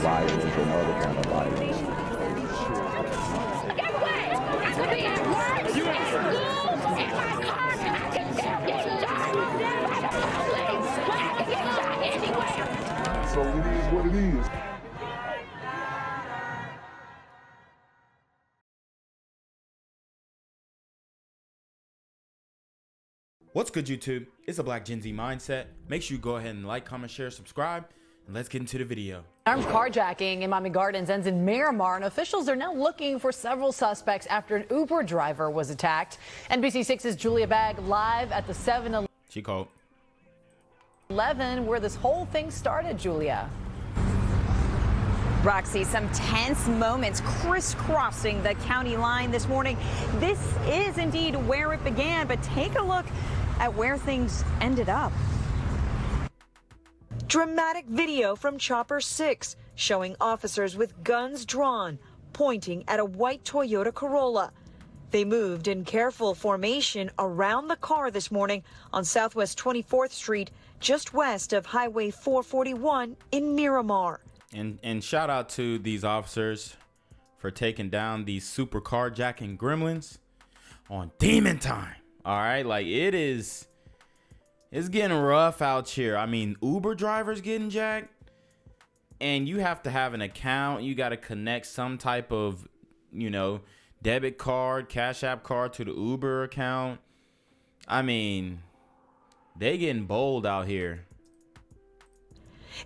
violence and other kind of violence. Get away! I could be at work, at school, in my car, I can still get shot by the police. I can get shot anywhere. So it is what it is. What's good, YouTube? It's a Black Gen Z Mindset. Make sure you go ahead and like, comment, share, subscribe, and let's get into the video. Armed carjacking in Miami Gardens ends in Miramar, and officials are now looking for several suspects after an Uber driver was attacked. NBC6's Julia Bagg live at the 7-Eleven. She called. Where this whole thing started, Julia. Roxy, some tense moments crisscrossing the county line this morning. This is indeed where it began, but take a look at where things ended up. Dramatic video from Chopper 6 showing officers with guns drawn, pointing at a white Toyota Corolla. They moved in careful formation around the car this morning on Southwest 24th Street, just west of Highway 441 in Miramar. And shout out to these officers for taking down these super carjacking gremlins on demon time. All right, like it's getting rough out here. I mean, Uber drivers getting jacked, and you have to have an account. You got to connect some type of, debit card, Cash App card to the Uber account. I mean, they getting bold out here.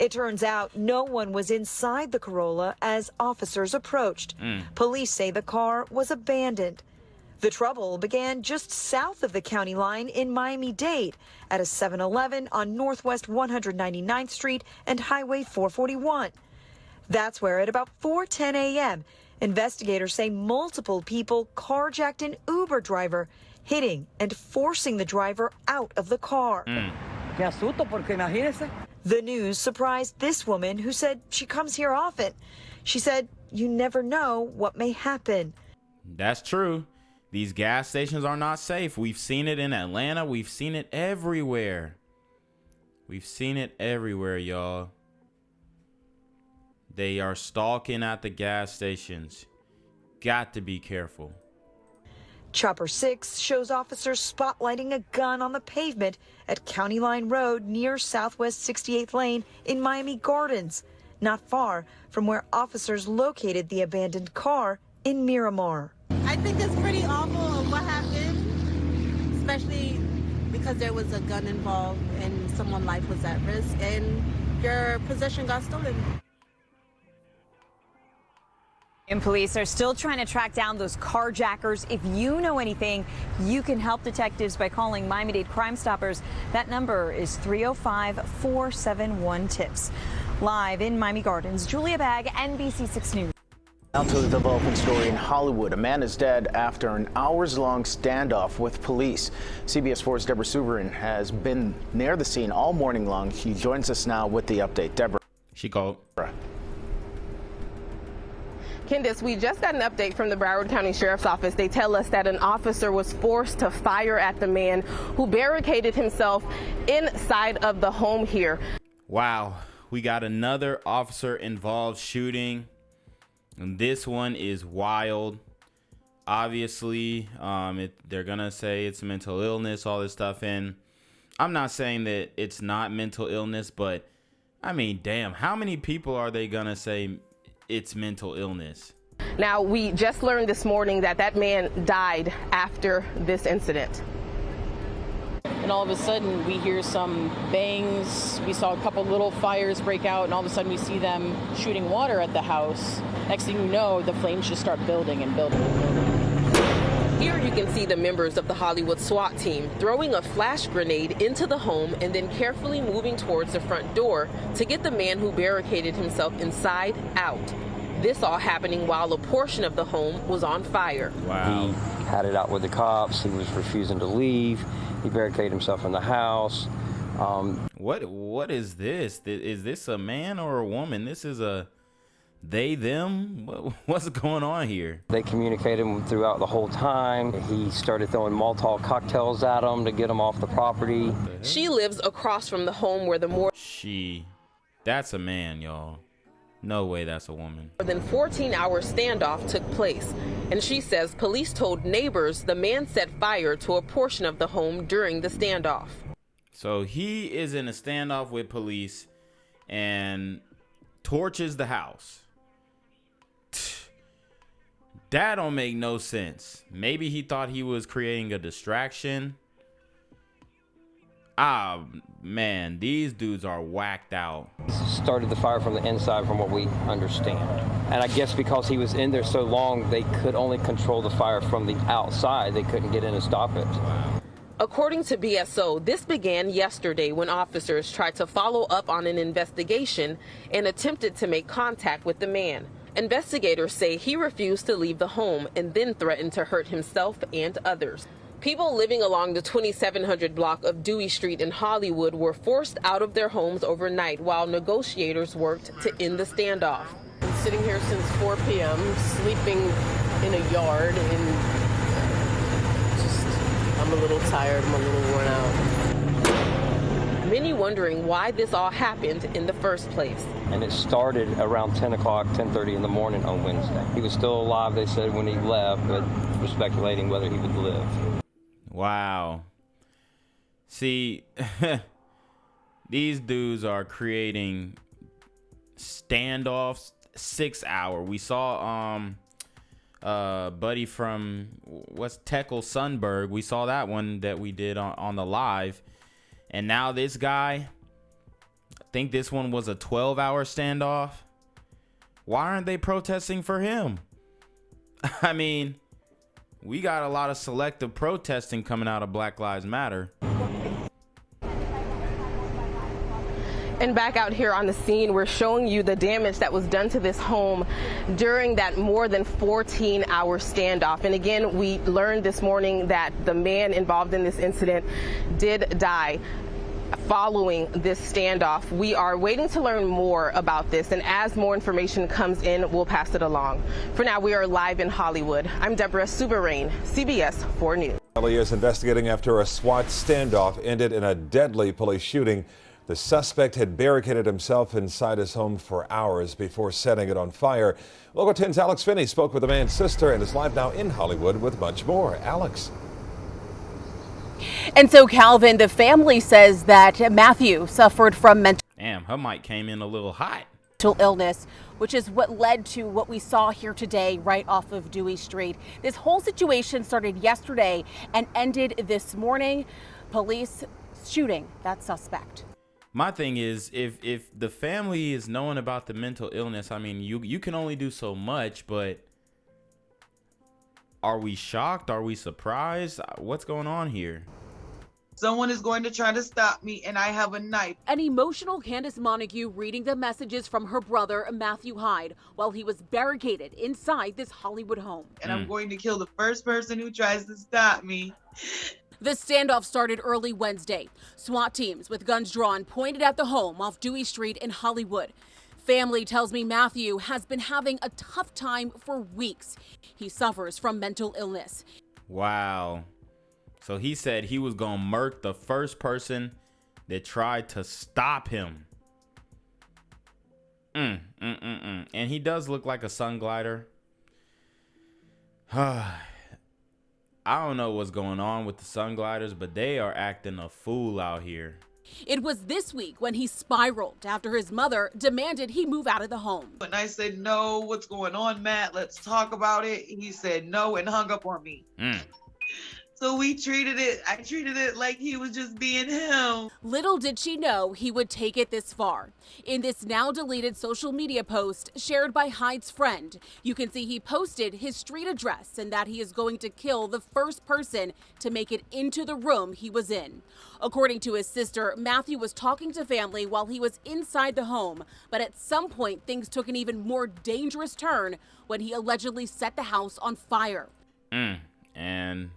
It turns out no one was inside the Corolla as officers approached. Police say the car was abandoned. The trouble began just south of the county line in Miami-Dade at a 7-Eleven on Northwest 199th Street and Highway 441. That's where at about 4:10 a.m., investigators say multiple people carjacked an Uber driver, hitting and forcing the driver out of the car. The news surprised this woman who said she comes here often. She said, "You never know what may happen." That's true. These gas stations are not safe. We've seen it in Atlanta. We've seen it everywhere. We've seen it everywhere, y'all. They are stalking at the gas stations. Got to be careful. Chopper 6 shows officers spotlighting a gun on the pavement at County Line Road near Southwest 68th Lane in Miami Gardens, not far from where officers located the abandoned car in Miramar. I think it's pretty awful what happened, especially because there was a gun involved and someone's life was at risk and your possession got stolen. And police are still trying to track down those carjackers. If you know anything, you can help detectives by calling Miami-Dade Crime Stoppers. That number is 305-471-TIPS. Live in Miami Gardens, Julia Bagg, NBC6 News. Now to the developing story in Hollywood. A man is dead after an hours-long standoff with police. CBS 4's Deborah Suverin has been near the scene all morning long. She joins us now with the update. Deborah. She called. Candace, we just got an update from the Broward County Sheriff's Office. They tell us that an officer was forced to fire at the man who barricaded himself inside of the home here. Wow, we got another officer involved shooting, and this one is wild. Obviously, they're gonna say it's mental illness, all this stuff, and I'm not saying that it's not mental illness, but I mean, damn, how many people are they gonna say it's mental illness? Now, we just learned this morning that that man died after this incident. And all of a sudden we hear some bangs. We saw a couple little fires break out, and all of a sudden we see them shooting water at the house. Next thing you know, the flames just start building and building and building. Here you can see the members of the Hollywood SWAT team throwing a flash grenade into the home and then carefully moving towards the front door to get the man who barricaded himself inside out. This all happening while a portion of the home was on fire. Wow. He had it out with the cops. He was refusing to leave. He barricaded himself in the house. What is this? Is this a man or a woman? This is a they, them? What's going on here? They communicated throughout the whole time. He started throwing Molotov cocktails at them to get them off the property. She lives across from the home where the That's a man, y'all. No way that's a woman. More than 14-hour standoff took place, and she says police told neighbors the man set fire to a portion of the home during the standoff. So he is in a standoff with police and torches the house. That don't make no sense. Maybe he thought he was creating a distraction. Ah, man, these dudes are whacked out. Started the fire from the inside from what we understand. And I guess because he was in there so long, they could only control the fire from the outside. They couldn't get in and stop it. Wow. According to BSO, this began yesterday when officers tried to follow up on an investigation and attempted to make contact with the man. Investigators say he refused to leave the home and then threatened to hurt himself and others. People living along the 2700 block of Dewey Street in Hollywood were forced out of their homes overnight while negotiators worked to end the standoff. I'm sitting here since 4 p.m., sleeping in a yard, and I'm a little tired, I'm a little worn out. Many wondering why this all happened in the first place. And it started around 10 o'clock, 10:30 in the morning on Wednesday. He was still alive, they said, when he left, but we're speculating whether he would live. Wow. See, these dudes are creating standoffs 6 hour. We saw buddy from what's Teckle Sunberg. We saw that one that we did on the live. And now this guy, I think this one was a 12-hour standoff. Why aren't they protesting for him? I mean, we got a lot of selective protesting coming out of Black Lives Matter. And back out here on the scene, we're showing you the damage that was done to this home during that more than 14-hour standoff. And again, we learned this morning that the man involved in this incident did die following this standoff. We are waiting to learn more about this, and as more information comes in, we'll pass it along. For now, we are live in Hollywood. I'm Deborah Subarain, CBS 4 News. Is investigating after a SWAT standoff ended in a deadly police shooting. The suspect had barricaded himself inside his home for hours before setting it on fire. Local 10's Alex Finney spoke with the man's sister and is live now in Hollywood with much more. Alex. And so, Calvin, the family says that Matthew suffered from mental Her mic came in a little hot. illness, which is what led to what we saw here today right off of Dewey Street. This whole situation started yesterday and ended this morning. Police shooting that suspect. My thing is, if the family is knowing about the mental illness, I mean, you can only do so much, but are we shocked? Are we surprised? What's going on here? Someone is going to try to stop me, and I have a knife. An emotional Candace Montague reading the messages from her brother, Matthew Hyde, while he was barricaded inside this Hollywood home. And I'm going to kill the first person who tries to stop me. The standoff started early Wednesday. SWAT teams with guns drawn pointed at the home off Dewey Street in Hollywood. Family tells me Matthew has been having a tough time for weeks. He suffers from mental illness. Wow. So he said he was going to murk the first person that tried to stop him. And he does look like a sun glider. I don't know what's going on with the sun gliders, but they are acting a fool out here. It was this week when he spiraled after his mother demanded he move out of the home. And I said, no, what's going on, Matt? Let's talk about it. He said no and hung up on me. So I treated it like he was just being him. Little did she know he would take it this far. In this now deleted social media post shared by Hyde's friend, you can see he posted his street address and that he is going to kill the first person to make it into the room he was in. According to his sister, Matthew was talking to family while he was inside the home, but at some point things took an even more dangerous turn when he allegedly set the house on fire. And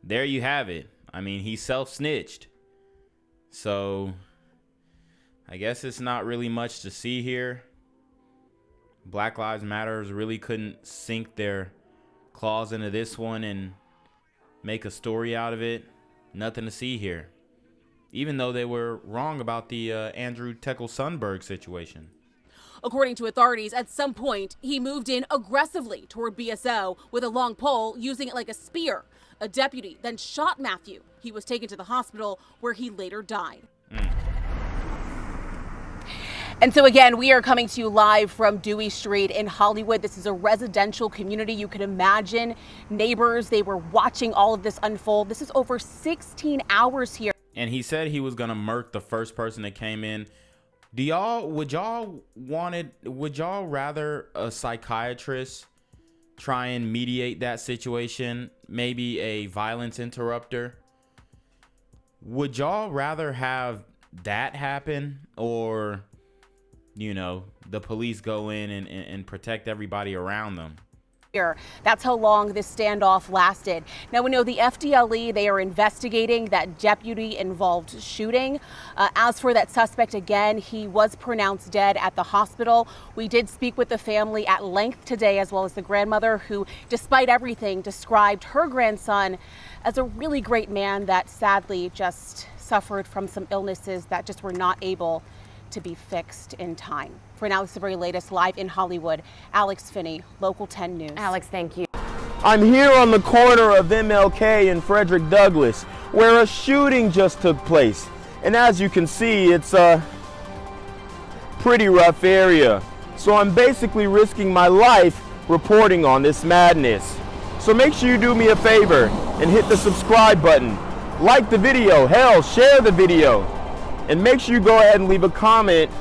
there you have it. I mean, he self-snitched. So I guess it's not really much to see here. Black Lives Matter really couldn't sink their claws into this one and make a story out of it. Nothing to see here. Even though they were wrong about the Andrew Teckle Sunberg situation. According to authorities, at some point, he moved in aggressively toward BSO with a long pole, using it like a spear. A deputy then shot Matthew. He was taken to the hospital where he later died. And so again, we are coming to you live from Dewey Street in Hollywood. This is a residential community. You can imagine neighbors, they were watching all of this unfold. This is over 16 hours here. And he said he was going to murk the first person that came in. Would y'all rather a psychiatrist try and mediate that situation? Maybe a violence interrupter? Would y'all rather have that happen, or, you know, the police go in and protect everybody around them? That's how long this standoff lasted. Now, we know the FDLE, they are investigating that deputy-involved shooting. As for that suspect, again, he was pronounced dead at the hospital. We did speak with the family at length today, as well as the grandmother, who, despite everything, described her grandson as a really great man that sadly just suffered from some illnesses that just were not able to be fixed in time. For now, this is the very latest live in Hollywood. Alex Finney, Local 10 News. Alex, thank you. I'm here on the corner of MLK and Frederick Douglass, where a shooting just took place. And as you can see, it's a pretty rough area. So I'm basically risking my life reporting on this madness. So make sure you do me a favor and hit the subscribe button. Like the video, hell, share the video. And make sure you go ahead and leave a comment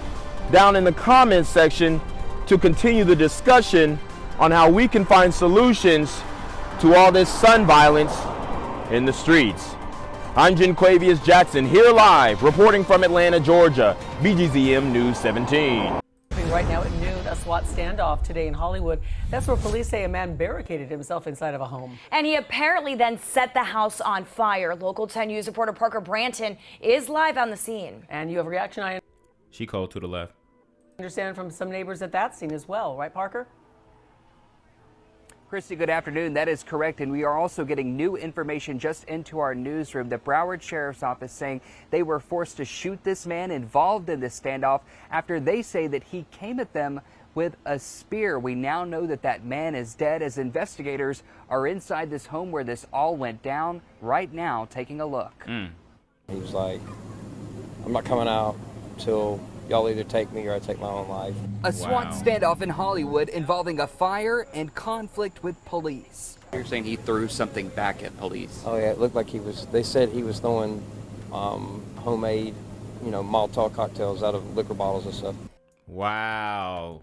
down in the comments section to continue the discussion on how we can find solutions to all this son violence in the streets. I'm Jenquavius Jackson, here live, reporting from Atlanta, Georgia, BGZM News 17. Right now at noon, a SWAT standoff today in Hollywood. That's where police say a man barricaded himself inside of a home. And he apparently then set the house on fire. Local 10 News reporter Parker Branton is live on the scene. And you have a reaction, I She called to the left. understand, from some neighbors at that scene as well, right, Parker? Christy, good afternoon. That is correct. And we are also getting new information just into our newsroom. The Broward Sheriff's Office saying they were forced to shoot this man involved in this standoff after they say that he came at them with a spear. We now know that that man is dead, as investigators are inside this home where this all went down right now, taking a look. He was like, I'm not coming out till y'all either take me or I take my own life. A SWAT standoff in Hollywood involving a fire and conflict with police. You're saying he threw something back at police? Oh yeah, it looked like he was, they said he was throwing homemade, you know, Molotov cocktails out of liquor bottles and stuff. Wow.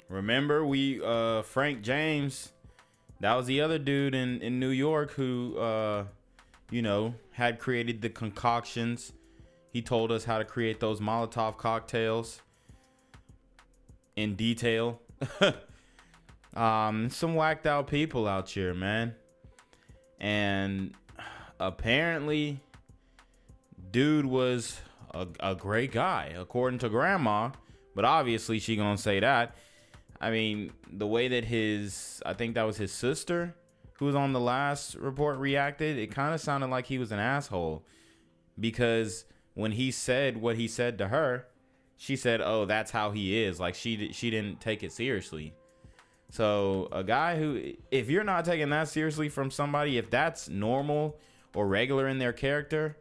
Remember Frank James, that was the other dude in New York who, you know, had created the concoctions. He told us how to create those Molotov cocktails in detail. Some whacked out people out here, man. And apparently, dude was a great guy, according to grandma. But obviously, she gonna say that. I mean, the way that I think that was his sister who was on the last report reacted, it kind of sounded like he was an asshole. Because when he said what he said to her, she said, oh, that's how he is. Like, she didn't take it seriously. So a guy who, if you're not taking that seriously from somebody, if that's normal or regular in their character,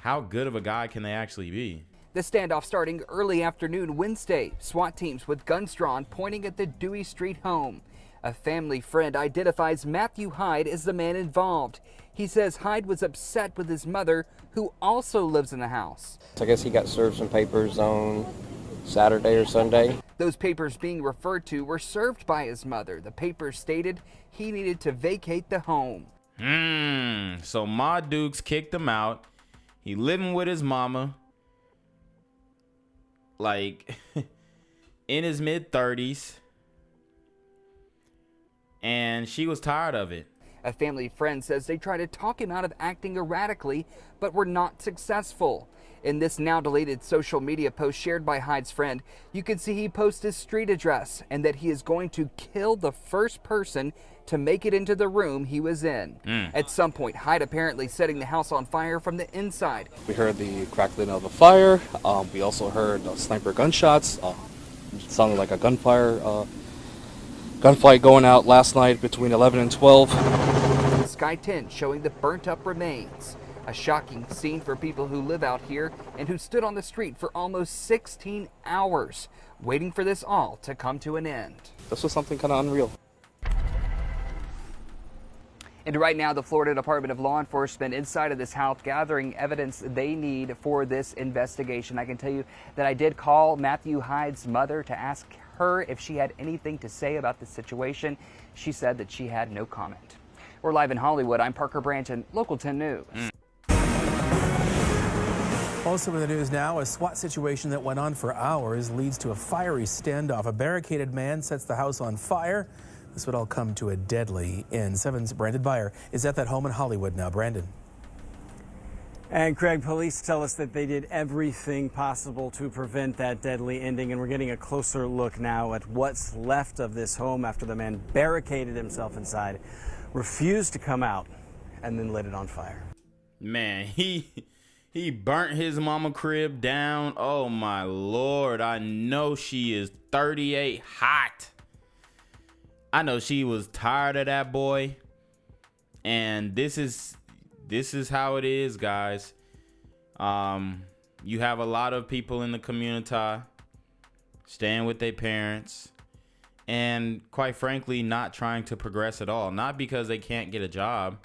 how good of a guy can they actually be? The standoff starting early afternoon Wednesday. SWAT teams with guns drawn pointing at the Dewey Street home. A family friend identifies Matthew Hyde as the man involved. He says Hyde was upset with his mother, who also lives in the house. So I guess he got served some papers on Saturday or Sunday. Those papers being referred to were served by his mother. The papers stated he needed to vacate the home. So Ma Dukes kicked him out. He living with his mama, like in his mid-30s. And she was tired of it. A family friend says they tried to talk him out of acting erratically, but were not successful. In this now deleted social media post shared by Hyde's friend, you can see he posts his street address and that he is going to kill the first person to make it into the room he was in. At some point, Hyde apparently setting the house on fire from the inside. We heard the crackling of a fire. We also heard sniper gunshots. sounded like a gunfight going out last night between 11 and 12. Sky tent showing the burnt up remains. A shocking scene for people who live out here and who stood on the street for almost 16 hours, waiting for this all to come to an end. This was something kind of unreal. And right now, the Florida Department of Law Enforcement inside of this house gathering evidence they need for this investigation. I can tell you that I did call Matthew Hyde's mother to ask her if she had anything to say about this situation. She said that she had no comment. We're live in Hollywood. I'm Parker Branton, Local 10 News. Also in the news now, a SWAT situation that went on for hours leads to a fiery standoff. A barricaded man sets the house on fire. This would all come to a deadly end. 7's Brandon Byer is at that home in Hollywood now. Brandon. And Craig, police tell us that they did everything possible to prevent that deadly ending, and we're getting a closer look now at what's left of this home after the man barricaded himself inside, refused to come out, and then lit it on fire. Man, he burnt his mama crib down. Oh my Lord, I know she is 38 hot. I know she was tired of that boy. And this is how it is, guys. You have a lot of people in the community staying with their parents and, quite frankly, not trying to progress at all. Not because they can't get a job,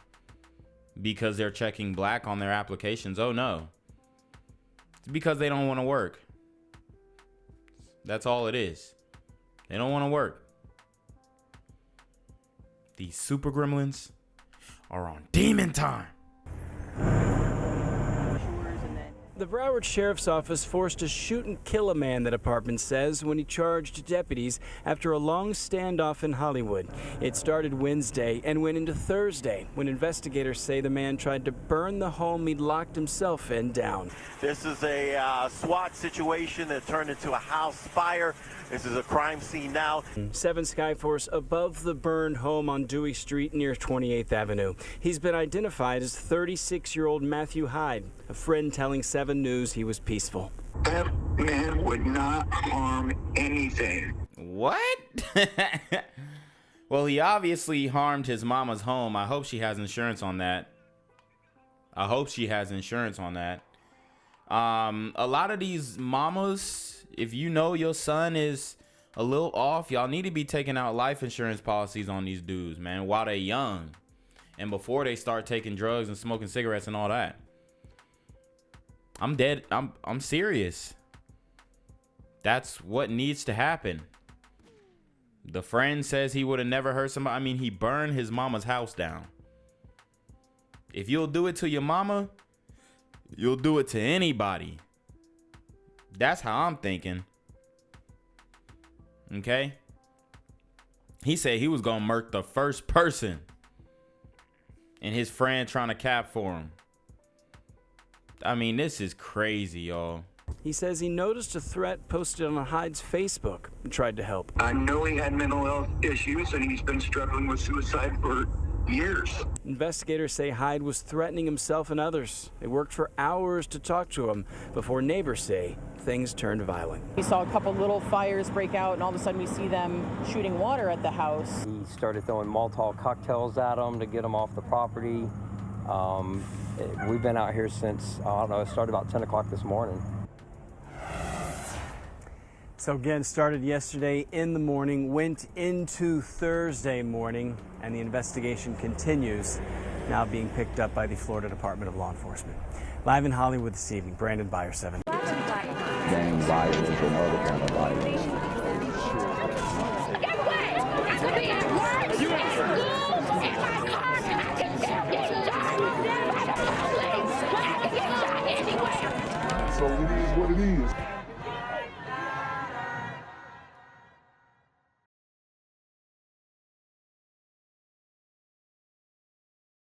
because they're checking black on their applications. Oh no, it's because they don't want to work. That's all it is. They don't want to work. These super gremlins are on demon time. The Broward Sheriff's Office forced to shoot and kill a man, the department says, when he charged deputies after a long standoff in Hollywood. It started Wednesday and went into Thursday, when investigators say the man tried to burn the home he'd locked himself in down. This is a SWAT situation that turned into a house fire. This is a crime scene now. 7 Skyforce above the burned home on Dewey Street near 28th Avenue. He's been identified as 36-year-old Matthew Hyde, a friend telling 7 News he was peaceful. That man would not harm anything. What? Well, he obviously harmed his mama's home. I hope she has insurance on that. A lot of these mamas, if you know your son is a little off, y'all need to be taking out life insurance policies on these dudes, man, while they're young and before they start taking drugs and smoking cigarettes and all that. I'm dead. I'm serious. That's what needs to happen. The friend says he would have never hurt somebody. I mean, he burned his mama's house down. If you'll do it to your mama, you'll do it to anybody. That's how I'm thinking. Okay? He said he was gonna murk the first person, and his friend trying to cap for him. I mean, this is crazy, y'all. He says he noticed a threat posted on Hyde's Facebook and tried to help. I know he had mental health issues and he's been struggling with suicide for years. Investigators say Hyde was threatening himself and others. They worked for hours to talk to him before neighbors say things turned violent. We saw a couple little fires break out, and all of a sudden we see them shooting water at the house. He started throwing Molotov cocktails at them to get them off the property. We've been out here since, I don't know, it started about 10 o'clock this morning. So again, started yesterday in the morning, went into Thursday morning, and the investigation continues, now being picked up by the Florida Department of Law Enforcement. Live in Hollywood this evening, Brandon Byer, 7. Gang violence and other kind of violence. Guess what? I could be at work, in school, in my car, and I can still get shot by the police. I can get shot anywhere. So it is what it is.